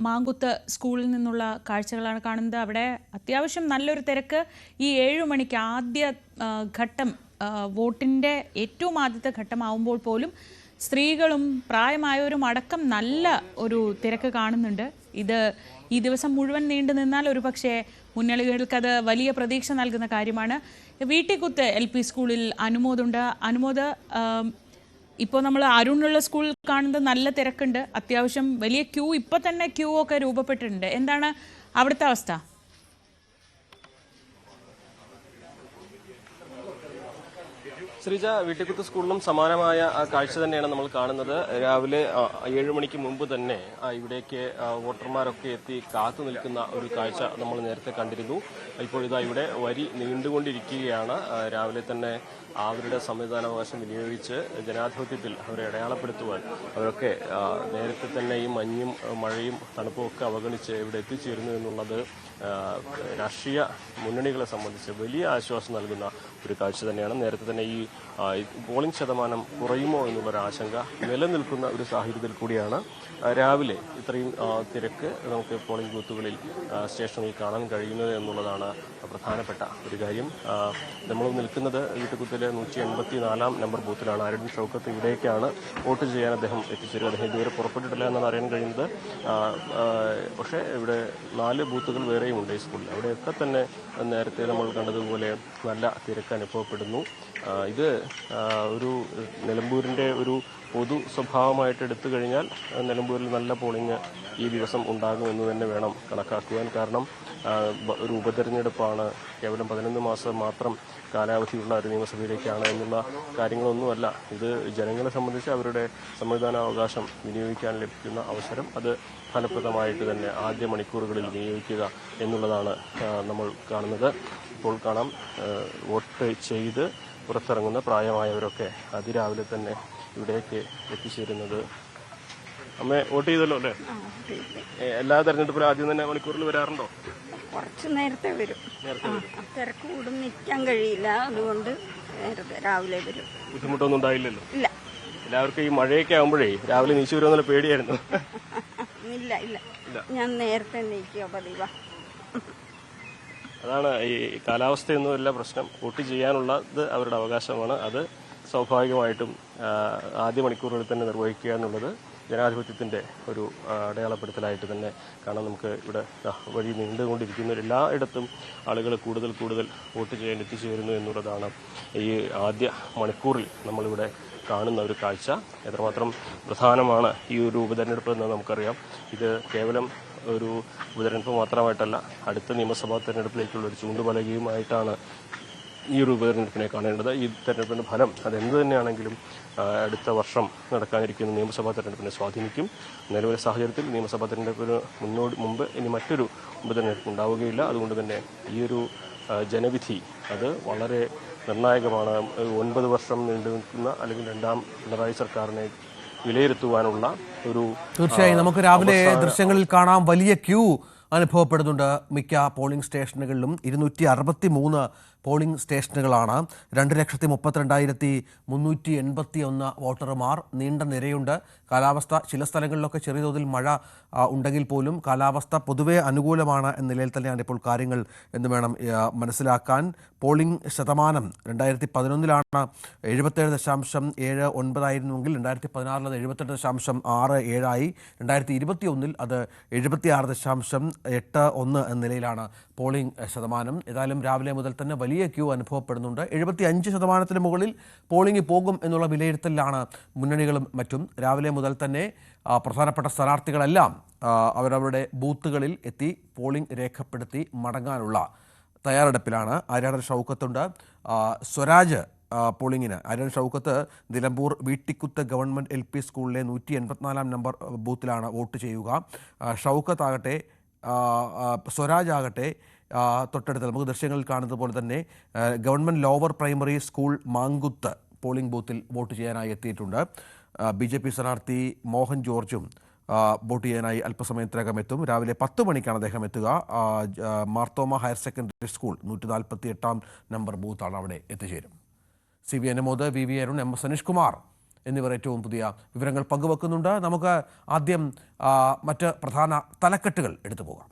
മാങ്കുത്ത് സ്കൂളിൽ നിന്നുള്ള കാഴ്ചകളാണ് കാണുന്നത്. അവിടെ അത്യാവശ്യം നല്ലൊരു തിരക്ക്. ഈ 7 മണിക്ക് ആദ്യ ഘട്ടം, വോട്ടിൻ്റെ ഏറ്റവും ആദ്യത്തെ ഘട്ടമാവുമ്പോൾ പോലും സ്ത്രീകളും പ്രായമായവരും അടക്കം നല്ല ഒരു തിരക്ക് കാണുന്നുണ്ട്. ഇത് ഈ ദിവസം മുഴുവൻ നീണ്ടു നിന്നാൽ ഒരു പക്ഷേ മുന്നണികൾക്കത് വലിയ പ്രതീക്ഷ നൽകുന്ന കാര്യമാണ്. വീട്ടിക്കുത്ത് LP സ്കൂളിൽ അനുമോദുണ്ട്. അനുമോദ്, ഇപ്പോൾ നമ്മൾ അരുണുള്ള സ്കൂളിൽ കാണുന്നത് നല്ല തിരക്കുണ്ട്, അത്യാവശ്യം വലിയ ക്യൂ, ഇപ്പോൾ തന്നെ ക്യൂ ഒക്കെ രൂപപ്പെട്ടിട്ടുണ്ട്. എന്താണ് അവിടുത്തെ അവസ്ഥ? ശ്രീജ, വീട്ടിക്കുത്ത് സ്കൂളിലും സമാനമായ കാഴ്ച തന്നെയാണ് നമ്മൾ കാണുന്നത്. രാവിലെ 7 മണിക്ക് മുമ്പ് തന്നെ ഇവിടേക്ക് വോട്ടർമാരൊക്കെ എത്തി കാത്തു നിൽക്കുന്ന ഒരു കാഴ്ച നമ്മൾ നേരത്തെ കണ്ടിരുന്നു. ഇപ്പോൾ ഇതാ ഇവിടെ വരി നീണ്ടുകൊണ്ടിരിക്കുകയാണ്. രാവിലെ തന്നെ അവരുടെ സമ്മതിദാനാവകാശം വിനിയോഗിച്ച് ജനാധിപത്യത്തിൽ അവരെ അടയാളപ്പെടുത്തുവാൻ അവരൊക്കെ നേരത്തെ തന്നെ ഈ മഞ്ഞും മഴയും തണുപ്പും ഒക്കെ അവഗണിച്ച് ഇവിടെ എത്തിച്ചേരുന്നു എന്നുള്ളത് രാഷ്ട്രീയ മുന്നണികളെ സംബന്ധിച്ച് വലിയ ആശ്വാസം നൽകുന്ന ഒരു കാഴ്ച തന്നെയാണ്. നേരത്തെ തന്നെ ഈ പോളിംഗ് ശതമാനം കുറയുമോ എന്നുള്ളൊരു ആശങ്ക നിലനിൽക്കുന്ന ഒരു സാഹചര്യത്തിൽ കൂടിയാണ് രാവിലെ ഇത്രയും തിരക്ക് നമുക്ക് പോളിംഗ് ബൂത്തുകളിൽ സ്റ്റേഷനിൽ കാണാൻ കഴിയുന്നത് എന്നുള്ളതാണ് പ്രധാനപ്പെട്ട ഒരു കാര്യം. നമ്മൾ നിൽക്കുന്നത് വീട്ടുകുത്തിലെ 184 നമ്പർ ബൂത്തിലാണ്. അരുൺ ഷൗക്കത്ത് ഇവിടേക്കാണ് വോട്ട് ചെയ്യാൻ അദ്ദേഹം എത്തിച്ചേരുക. അദ്ദേഹം ഇതുവരെ പുറപ്പെട്ടിട്ടില്ല എന്നാണ് അറിയാൻ കഴിയുന്നത്. പക്ഷേ ഇവിടെ 4 ബൂത്തുകൾ വേറെയുമുണ്ട് ഈ സ്കൂളിൽ. അവിടെയൊക്കെ തന്നെ നേരത്തെ നമ്മൾ കണ്ടതുപോലെ നല്ല തിരക്ക് അനുഭവപ്പെടുന്നു. ഇത് ഒരു നിലമ്പൂരിൻ്റെ ഒരു പൊതു സ്വഭാവമായിട്ട് എടുത്തു കഴിഞ്ഞാൽ നിലമ്പൂരിൽ നല്ല പോളിംഗ് ഈ ദിവസം ഉണ്ടാകുമെന്ന് തന്നെ വേണം കണക്കാക്കുവാൻ. കാരണം ഒരു ഉപതെരഞ്ഞെടുപ്പാണ്, കേവലം 11 മാസം മാത്രം കാലാവധിയുള്ള ഒരു നിയമസഭയിലേക്കാണ് എന്നുള്ള കാര്യങ്ങളൊന്നുമല്ല. ഇത് ജനങ്ങളെ സംബന്ധിച്ച് അവരുടെ സമ്മതിദാനാവകാശം വിനിയോഗിക്കാൻ ലഭിക്കുന്ന അവസരം അത് ഫലപ്രദമായിട്ട് തന്നെ ആദ്യ മണിക്കൂറുകളിൽ വിനിയോഗിക്കുക എന്നുള്ളതാണ് നമ്മൾ കാണുന്നത്. ഇപ്പോൾ കാണാം വോട്ട് ചെയ്ത് പുറത്തിറങ്ങുന്ന പ്രായമായവരൊക്കെ അതിരാവിലെ തന്നെ ഇവിടേക്ക് എത്തിച്ചേരുന്നത്. അമ്മ വോട്ട് ചെയ്തല്ലോ അല്ലേ? എല്ലാ തെരഞ്ഞെടുപ്പിലും ആദ്യം തന്നെ മണിക്കൂറിൽ വരാറുണ്ടോ? കുറച്ച് നേരത്തെ വരും. തിരക്ക് കൂടും, നിൽക്കാൻ കഴിയില്ല, അതുകൊണ്ട് നേരത്തെ രാവിലെ വരും. ബുദ്ധിമുട്ടൊന്നും ഉണ്ടായില്ലല്ലോ? ഇല്ല. എല്ലാവർക്കും ഈ മഴയൊക്കെ ആകുമ്പോഴേ രാവിലെ നീച്ചു വരുമെന്നുള്ള പേടിയായിരുന്നു. ഇല്ല ഇല്ല, ഞാൻ നേരത്തെ നീക്കുക പതിവാ. അതാണ് ഈ കാലാവസ്ഥയൊന്നുമല്ല പ്രശ്നം. വോട്ട് ചെയ്യാനുള്ളത് അവരുടെ അവകാശമാണ്. അത് സ്വാഭാവികമായിട്ടും ആദ്യ മണിക്കൂറുകളിൽ തന്നെ നിർവഹിക്കുക എന്നുള്ളത് ജനാധിപത്യത്തിൻ്റെ ഒരു അടയാളപ്പെടുത്തലായിട്ട് തന്നെ കാണാം. നമുക്ക് ഇവിടെ വഴി നീണ്ടുകൊണ്ടിരിക്കുന്ന എല്ലായിടത്തും ആളുകൾ കൂടുതൽ വോട്ട് ചെയ്യാൻ എത്തിച്ചേരുന്നു എന്നുള്ളതാണ് ഈ ആദ്യ മണിക്കൂറിൽ നമ്മളിവിടെ കാണുന്ന ഒരു കാഴ്ച. എത്രമാത്രം പ്രധാനമാണ് ഈ ഒരു ഉപതെരഞ്ഞെടുപ്പ് എന്ന് നമുക്കറിയാം. ഇത് കേവലം ഒരു ഉപതെരഞ്ഞെടുപ്പ് മാത്രമായിട്ടല്ല, അടുത്ത നിയമസഭാ തെരഞ്ഞെടുപ്പിലേക്കുള്ള ഒരു ചൂണ്ടുപലകയുമായിട്ടാണ് ഈ ഒരു ഉപതെരഞ്ഞെടുപ്പിനെ കാണേണ്ടത്. ഈ തെരഞ്ഞെടുപ്പിൻ്റെ ഫലം അതെന്ത് തന്നെയാണെങ്കിലും അടുത്ത വർഷം നടക്കാനിരിക്കുന്ന നിയമസഭാ തെരഞ്ഞെടുപ്പിനെ സ്വാധീനിക്കും. നിലവിലെ സാഹചര്യത്തിൽ നിയമസഭാ തെരഞ്ഞെടുപ്പിന് മുമ്പ് ഇനി മറ്റൊരു ഉപതെരഞ്ഞെടുപ്പ് ഉണ്ടാവുകയില്ല. അതുകൊണ്ട് തന്നെ ഈ ഒരു ജനവിധി അത് വളരെ നിർണായകമാണ്. 9 വർഷം നീണ്ടു നിൽക്കുന്ന അല്ലെങ്കിൽ രണ്ടാം പിണറായി സർക്കാരിനെ വിലയിരുത്തുവാനുള്ള ഒരു തീർച്ചയായും നമുക്ക് രാവിലെ ദൃശ്യങ്ങളിൽ കാണാം. വലിയ ക്യൂ അനുഭവപ്പെടുന്നുണ്ട് മിക്ക പോളിംഗ് സ്റ്റേഷനുകളിലും. 263 പോളിംഗ് സ്റ്റേഷനുകളാണ്. 2,32,381 വോട്ടർമാർ. നീണ്ട നിരയുണ്ട്. കാലാവസ്ഥ ചില സ്ഥലങ്ങളിലൊക്കെ ചെറിയ തോതിൽ മഴ ഉണ്ടെങ്കിൽ പോലും കാലാവസ്ഥ പൊതുവെ അനുകൂലമാണ് എന്ന നിലയിൽ തന്നെയാണ് ഇപ്പോൾ കാര്യങ്ങൾ എന്ന് വേണം മനസ്സിലാക്കാൻ. പോളിംഗ് ശതമാനം 2011 77.79 ആയിരുന്നുവെങ്കിൽ 2016 78.67 2021 അത് 76.81 എന്ന നിലയിലാണ് പോളിംഗ് ശതമാനം. ഏതായാലും രാവിലെ മുതൽ തന്നെ വലിയ ക്യൂ അനുഭവപ്പെടുന്നുണ്ട്. 75% മുകളിൽ പോളിംഗ് പോകും എന്നുള്ള വിലയിരുത്തലിലാണ് മുന്നണികളും മറ്റും. രാവിലെ മുതൽ തന്നെ പ്രധാനപ്പെട്ട സ്ഥാനാർത്ഥികളെല്ലാം അവരവരുടെ ബൂത്തുകളിൽ എത്തി പോളിംഗ് രേഖപ്പെടുത്തി മടങ്ങാനുള്ള തയ്യാറെടുപ്പിലാണ്. ആര്യാടൻ ഷൗക്കത്തുണ്ട്. സ്വരാജ് പോളിംഗിന് ആര്യാടൻ ഷൗക്കത്ത് നിലമ്പൂർ വീട്ടിക്കുത്ത് ഗവൺമെൻറ് LP സ്കൂളിലെ 184 നമ്പർ ബൂത്തിലാണ് വോട്ട് ചെയ്യുക. ഷൗക്കത്ത് ആകട്ടെ സ്വരാജ് ആകട്ടെ തൊട്ടടുത്ത് നമുക്ക് ദൃശ്യങ്ങളിൽ കാണുന്നത് പോലെ തന്നെ government lower primary school Mankuth polling ബൂത്തിൽ വോട്ട് ചെയ്യാനായി എത്തിയിട്ടുണ്ട്. BJP സ്ഥാനാർത്ഥി മോഹൻ ജോർജും വോട്ട് ചെയ്യാനായി അല്പസമയത്തിനകം എത്തും. രാവിലെ 10 മണിക്കാണ് അദ്ദേഹം എത്തുക. Marthoma higher secondary school 148 number ബൂത്താണ് അവിടെ എത്തിച്ചേരും. CB Anumod, VV Arun, MS Saneesh Kumar എന്നിവർ ഏറ്റവും പുതിയ വിവരങ്ങൾ പങ്കുവെക്കുന്നുണ്ട്. നമുക്ക് ആദ്യം മറ്റ് പ്രധാന തലക്കെട്ടുകൾ എടുത്തു പോകാം.